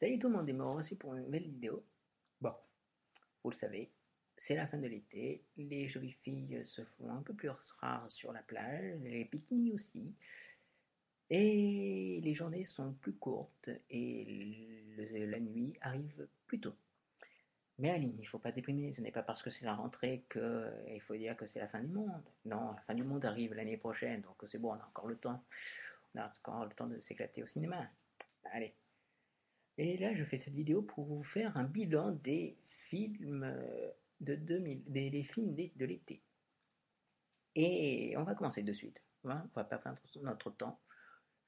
Salut tout le monde et me revoici pour une nouvelle vidéo. Bon, vous le savez, c'est la fin de l'été, les jolies filles se font un peu plus rares sur la plage, les bikinis aussi, et les journées sont plus courtes et la nuit arrive plus tôt. Mais Aline, il ne faut pas déprimer, ce n'est pas parce que c'est la rentrée qu'il faut dire que c'est la fin du monde. Non, la fin du monde arrive l'année prochaine, donc c'est bon, on a encore le temps. On a encore le temps de s'éclater au cinéma. Allez. Et là, je fais cette vidéo pour vous faire un bilan des films de 2000, des films de l'été. Et on va commencer de suite. Hein, on va pas prendre notre temps.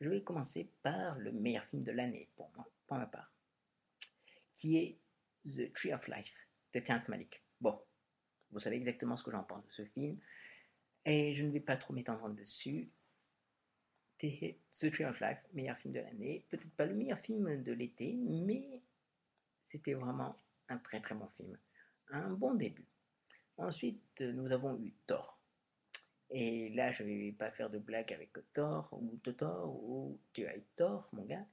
Je vais commencer par le meilleur film de l'année pour moi, pour ma part, qui est The Tree of Life de Terrence Malick. Bon, vous savez exactement ce que j'en pense de ce film, et je ne vais pas trop m'étendre dessus. The Tree of Life, meilleur film de l'année. Peut-être pas le meilleur film de l'été, mais c'était vraiment un très très bon film. Un bon début. Ensuite, nous avons eu Thor. Et là, je ne vais pas faire de blague avec Thor ou tu as Thor, mon gars.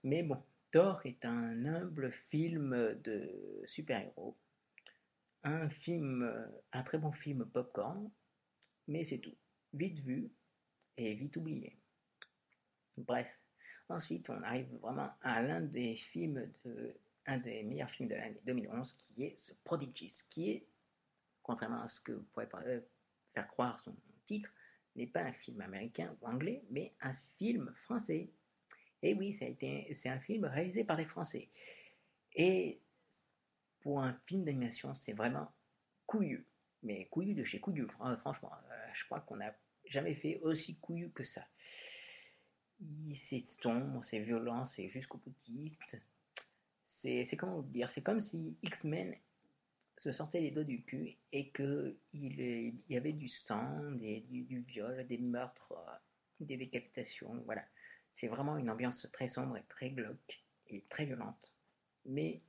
Mais bon, Thor est un humble film de super-héros. Un très bon film popcorn, mais c'est tout. Vite vu et vite oublié. Bref. Ensuite, on arrive vraiment à un des meilleurs films de l'année 2011, qui est The Prodigies, qui est, contrairement à ce que vous pourrez faire croire son titre, n'est pas un film américain ou anglais, mais un film français. Et oui, c'est un film réalisé par des Français. Et pour un film d'animation, c'est vraiment couillu. Mais couillu de chez couillu, franchement. Je crois qu'on n'a jamais fait aussi couillu que ça. C'est sombre, c'est violent, c'est jusqu'au boutiste. C'est comment vous dire, c'est comme si X-Men se sortait les doigts du cul et qu'il y avait du sang, du viol, des meurtres, des décapitations, voilà. C'est vraiment une ambiance très sombre et très glauque et très violente, mais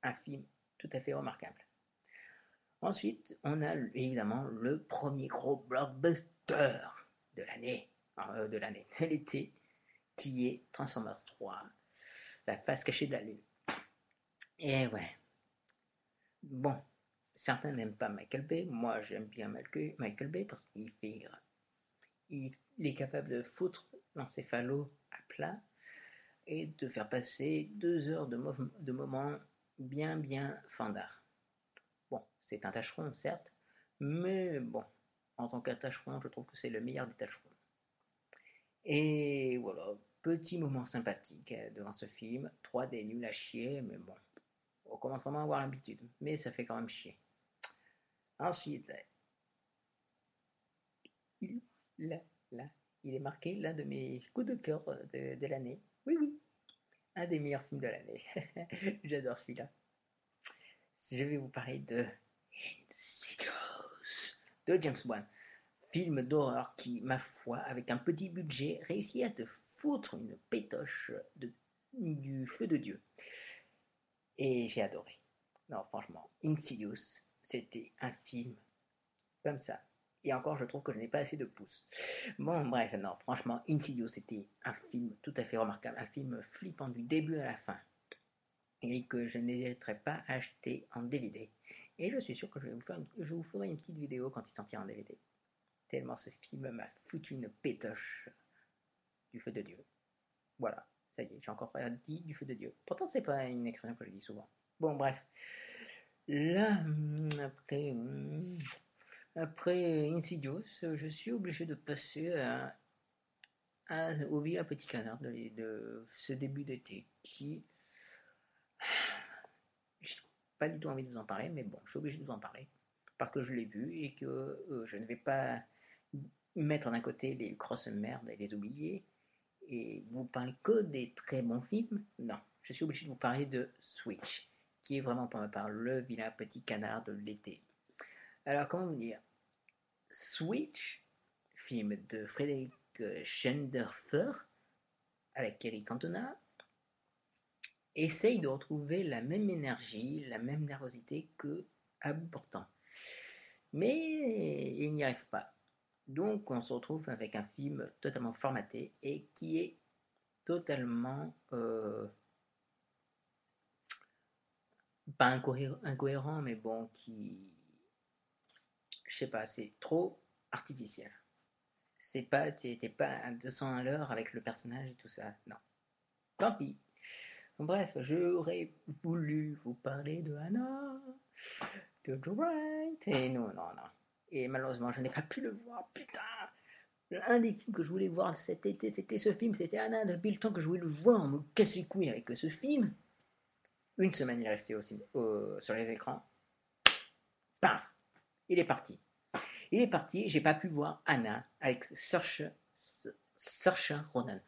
un film tout à fait remarquable. Ensuite, on a évidemment le premier gros blockbuster de l'été, qui est Transformers 3, la face cachée de la Lune. Et ouais, bon, certains n'aiment pas Michael Bay. Moi, j'aime bien Michael Bay parce il est capable de foutre l'encéphalo à plat et de faire passer 2 heures de moments bien fandards. Bon, c'est un tâcheron, certes, mais bon, en tant qu'attacheron, je trouve que c'est le meilleur des tâcherons. Et voilà, petit moment sympathique devant ce film. 3D nul à chier, mais bon, on commence vraiment à avoir l'habitude. Mais ça fait quand même chier. Ensuite, il, là, là, il est marqué l'un de mes coups de cœur de l'année. Oui, oui, un des meilleurs films de l'année. J'adore celui-là. Je vais vous parler de Insidious de James Wan. Film d'horreur qui, ma foi, avec un petit budget, réussit à te foutre une pétoche du feu de Dieu. Et j'ai adoré. Non, franchement, Insidious, c'était un film comme ça. Et encore, je trouve que je n'ai pas assez de pouces. Bon, bref, non, franchement, Insidious, c'était un film tout à fait remarquable, un film flippant du début à la fin, et que je n'hésiterai pas à acheter en DVD. Et je suis sûr que je vous ferai une petite vidéo quand il sortira en DVD. Tellement ce film m'a foutu une pétoche du feu de Dieu. Voilà, ça y est, j'ai encore pas dit du feu de Dieu. Pourtant, c'est pas une expression que je dis souvent. Bon, bref. Là, après Insidious, je suis obligé de passer au Villa Petit Canard de ce début d'été qui. J'ai pas du tout envie de vous en parler, mais bon, je suis obligé de vous en parler parce que je l'ai vu et que je ne vais pas mettre d'un côté les grosses merdes et les oublier et vous parler que des très bons films. Non, je suis obligé de vous parler de Switch, qui est vraiment pour ma part le vilain petit canard de l'été. Alors, comment vous dire, Switch, film de Frédéric Schenderfer avec Kelly Cantona, essaye de retrouver la même énergie, la même nervosité que à bout portant. Mais il n'y arrive pas. Donc on se retrouve avec un film totalement formaté et qui est totalement pas incohérent, mais bon, je sais pas, c'est trop artificiel. C'est pas, t'es pas à 200 à l'heure avec le personnage et tout ça. Non. Tant pis. Bref, j'aurais voulu vous parler de Anna, de Joe Wright, et non, non, non. Et malheureusement, je n'ai pas pu le voir. Putain! Un des films que je voulais voir cet été, c'était ce film, c'était Anna. Depuis le temps que je voulais le voir, on me casse les couilles avec ce film. Une semaine, il est resté sur les écrans. Paf! Il est parti. Il est parti, j'ai pas pu voir Anna avec Saoirse Ronan.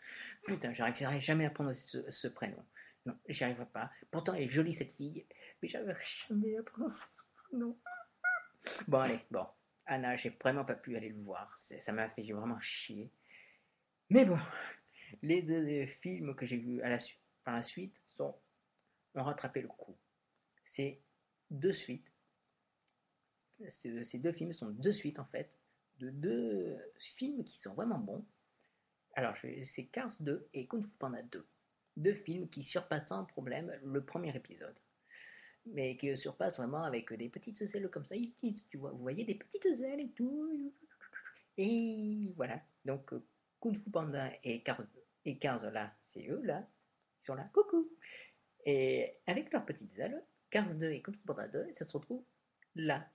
Putain, j'arriverai jamais à prononcer ce prénom. Non, j'y arriverai pas. Pourtant, elle est jolie cette fille, mais j'arriverai jamais à prononcer son nom. Bon, allez, bon. Anna, j'ai vraiment pas pu aller le voir. Ça m'a fait vraiment chier. Mais bon, les deux films que j'ai vus par la suite ont rattrapé le coup. C'est deux suites. Ces deux films sont deux suites en fait, de deux films qui sont vraiment bons. Alors, c'est Cars 2 et Kung Fu Panda 2. Deux films qui surpassent sans problème le premier épisode. Mais qui surpassent vraiment avec des petites ailes comme ça. Tu vois, vous voyez des petites ailes et tout. Et voilà. Donc, Kung Fu Panda et Cars là, c'est eux là. Ils sont là. Coucou. Et avec leurs petites ailes, Cars 2 et Kung Fu Panda 2, ça se retrouve là.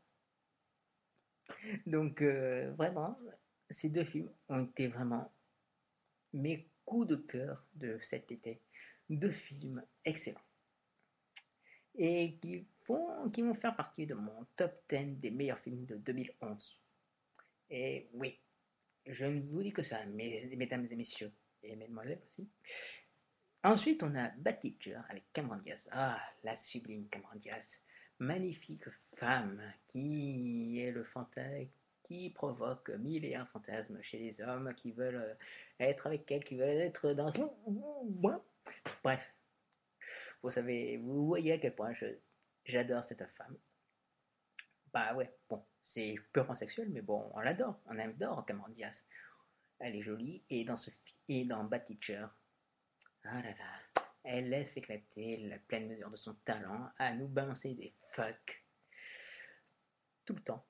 Donc, vraiment, ces deux films ont été vraiment mes coups de cœur de cet été. Deux films excellents. Et qui vont faire partie de mon top 10 des meilleurs films de 2011. Et oui, je ne vous dis que ça, mesdames et messieurs, et mesdemoiselles aussi. Ensuite, on a Bad Teacher avec Cameron Diaz. Ah, la sublime Cameron Diaz. Magnifique femme qui est le fantasme, qui provoque mille et un fantasmes chez les hommes qui veulent être avec elle, qui veulent être dans... Bref, vous voyez à quel point j'adore cette femme. Bah ouais, bon, c'est purement sexuel, mais bon, on l'adore, on adore Cameron Diaz. Elle est jolie, et dans Bad Teacher, ah là là, elle laisse éclater la pleine mesure de son talent à nous balancer des fuck tout le temps,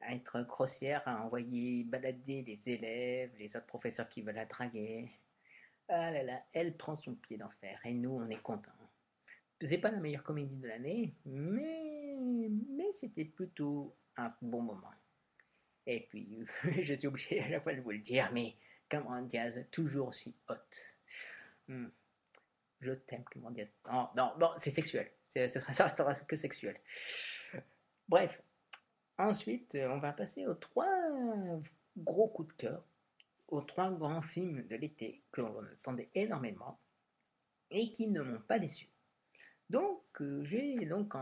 à être grossière, à envoyer balader les élèves, les autres professeurs qui veulent la draguer. Ah là là, elle prend son pied d'enfer et nous on est contents. C'est pas la meilleure comédie de l'année, mais c'était plutôt un bon moment. Et puis, je suis obligé à la fois de vous le dire, mais Cameron Diaz, toujours aussi hot. Hmm, je t'aime, Cameron Diaz. Non, non, non, c'est sexuel. Ça restera que sexuel. Bref, ensuite, on va passer aux trois gros coups de cœur, aux trois grands films de l'été que l'on attendait énormément et qui ne m'ont pas déçu. Donc, j'ai donc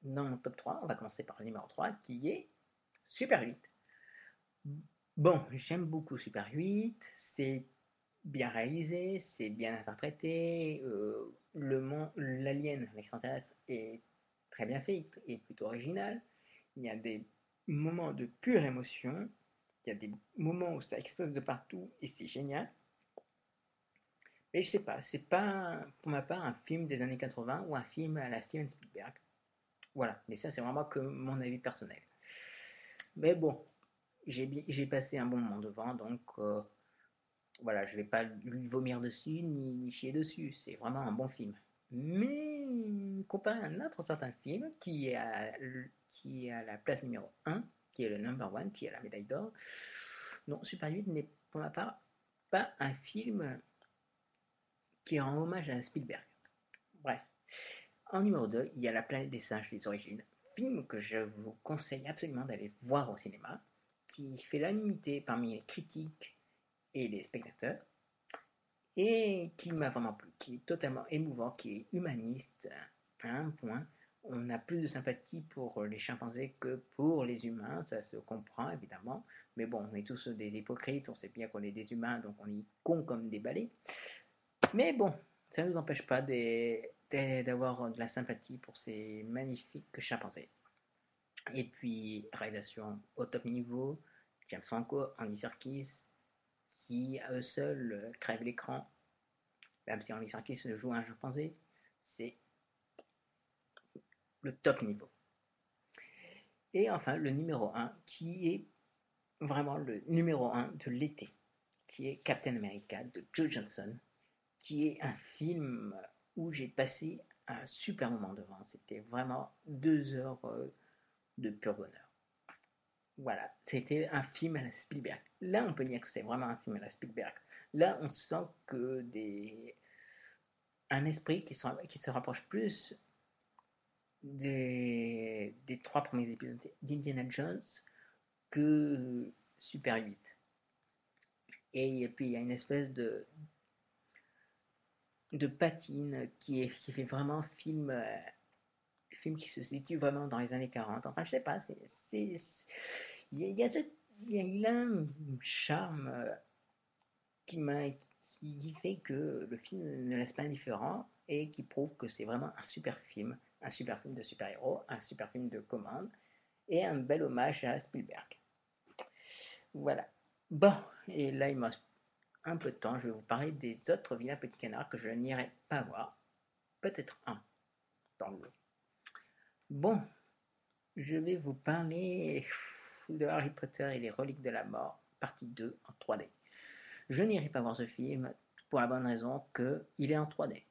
dans mon top 3, on va commencer par le numéro 3 qui est Super 8. Bon, j'aime beaucoup Super 8, c'est bien réalisé, c'est bien interprété, l'alien, l'extraterrestre, est très bien fait, est plutôt original. Il y a des moments de pure émotion, il y a des moments où ça explose de partout et c'est génial. Mais je sais pas, c'est pas pour ma part un film des années 80 ou un film à la Steven Spielberg. Voilà, mais ça c'est vraiment que mon avis personnel. Mais bon, j'ai passé un bon moment devant, donc voilà, je vais pas lui vomir dessus ni chier dessus. C'est vraiment un bon film. Mais comparé à un autre certain film qui est à la place numéro un, qui est le number one, qui est la médaille d'or, non, Super 8 n'est pour ma part pas un film qui rend hommage à Spielberg. Bref. En numéro 2, il y a La planète des singes, les origines. Film que je vous conseille absolument d'aller voir au cinéma, qui fait l'unanimité parmi les critiques et les spectateurs, et qui m'a vraiment plu, qui est totalement émouvant, qui est humaniste à un point. On a plus de sympathie pour les chimpanzés que pour les humains, ça se comprend évidemment, mais bon, on est tous des hypocrites, on sait bien qu'on est des humains, donc on est cons comme des balais. Mais bon, ça ne nous empêche pas d'avoir de la sympathie pour ces magnifiques chimpanzés. Et puis, réalisation au top niveau, James Franco, Andy Serkis, qui à eux seuls crèvent l'écran, même si Andy Serkis joue un chimpanzé, c'est le top niveau. Et enfin, le numéro un qui est vraiment le numéro un de l'été, qui est Captain America de Joe Johnson, qui est un film où j'ai passé un super moment devant. C'était vraiment 2 heures de pur bonheur. Voilà, c'était un film à la Spielberg. Là, on peut dire que c'est vraiment un film à la Spielberg. Là, on sent que un esprit qui se rapproche plus des 3 premiers épisodes d'Indiana Jones que Super 8. Et puis, il y a une espèce de patine qui fait vraiment film qui se situe vraiment dans les années 40. Enfin, je sais pas, il y a ce, il a un charme qui, qui fait que le film ne laisse pas indifférent et qui prouve que c'est vraiment un super film de super-héros, un super film de commande et un bel hommage à Spielberg. Voilà. Bon, et là il me reste un peu de temps, je vais vous parler des autres vilains petits canards que je n'irai pas voir. Peut-être un dans le lot. Bon, je vais vous parler de Harry Potter et les reliques de la mort, partie 2 en 3D. Je n'irai pas voir ce film pour la bonne raison qu'il est en 3D.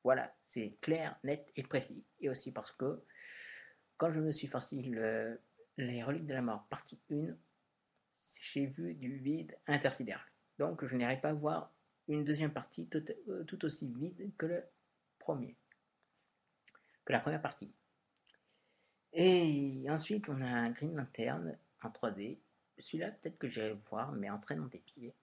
Voilà, c'est clair, net et précis. Et aussi parce que quand je me suis sorti les reliques de la mort, partie 1, j'ai vu du vide intersidéral. Donc je n'irai pas voir une deuxième partie tout aussi vide que la première partie. Et ensuite, on a un Green Lantern en 3D. Celui-là, peut-être que j'irai le voir, mais en traînant des pieds.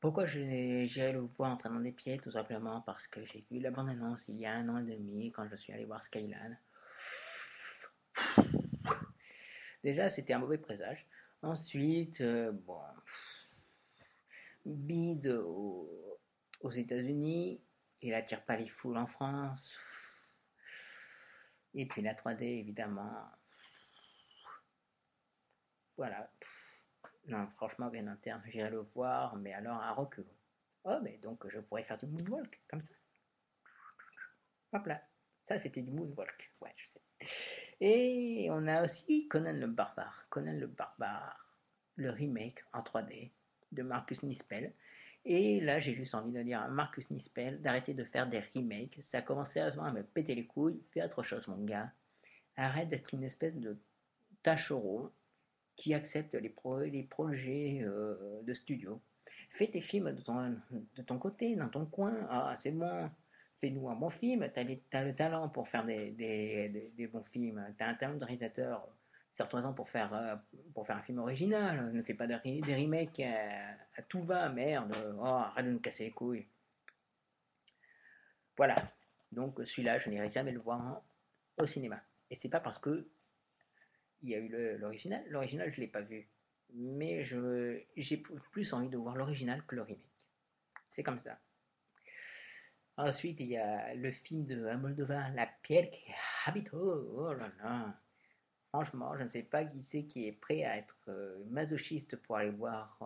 Pourquoi j'irai le voir en traînant des pieds? Tout simplement parce que j'ai vu la bande-annonce il y a 1 an et demi quand je suis allé voir Skyline. Déjà, c'était un mauvais présage. Ensuite, bon, bide aux États-Unis, il attire pas les foules en France. Et puis la 3D, évidemment. Voilà. Non, franchement, Green Lantern, j'irai le voir, mais alors à reculons. Oh, mais donc je pourrais faire du moonwalk, comme ça. Hop là. Ça, c'était du moonwalk. Ouais, je sais. Et on a aussi Conan le Barbare. Conan le Barbare, le remake en 3D de Marcus Nispel. Et là, j'ai juste envie de dire à Marcus Nispel d'arrêter de faire des remakes. Ça commence sérieusement à me péter les couilles. Fais autre chose, mon gars. Arrête d'être une espèce de tâcheron qui accepte les projets de studio. Fais tes films de ton côté, dans ton coin. Ah, c'est bon. Fais-nous un bon film. T'as le talent pour faire des bons films. T'as un talent de réalisateur. Sers-toi-en pour faire un film original. Ne fais pas des remakes à tout va, merde. Oh, arrête de nous casser les couilles. Voilà. Donc celui-là, je n'irai jamais le voir au cinéma. Et c'est pas parce que il y a eu l'original. L'original, je ne l'ai pas vu. Mais j'ai plus envie de voir l'original que le remake. C'est comme ça. Ensuite, il y a le film de Almodovar, La pierre qui habite. Oh là là. Franchement, je ne sais pas qui c'est qui est prêt à être masochiste pour aller voir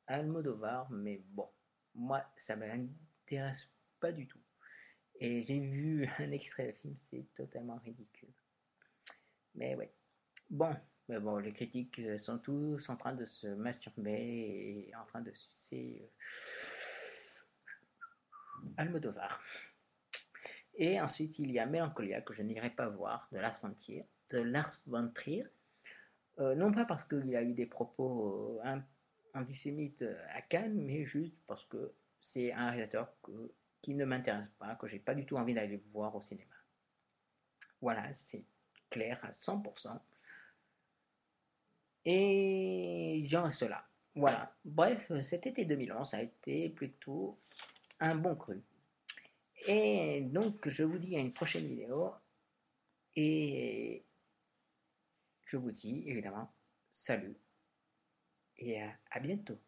Almodovar, mais bon, moi, ça ne m'intéresse pas du tout. Et j'ai vu un extrait de film, c'est totalement ridicule. Mais ouais. Bon, mais bon, les critiques sont tous en train de se masturber et en train de sucer Almodovar. Et ensuite, il y a Mélancolia que je n'irai pas voir de Lars von Trier. Non pas parce qu'il a eu des propos antisémites à Cannes, mais juste parce que c'est un réalisateur qui ne m'intéresse pas, que j'ai pas du tout envie d'aller voir au cinéma. Voilà, c'est clair à 100%. Et j'en reste là. Voilà. Bref, cet été 2011 a été plutôt un bon cru. Et donc, je vous dis à une prochaine vidéo. Et je vous dis évidemment salut et à bientôt.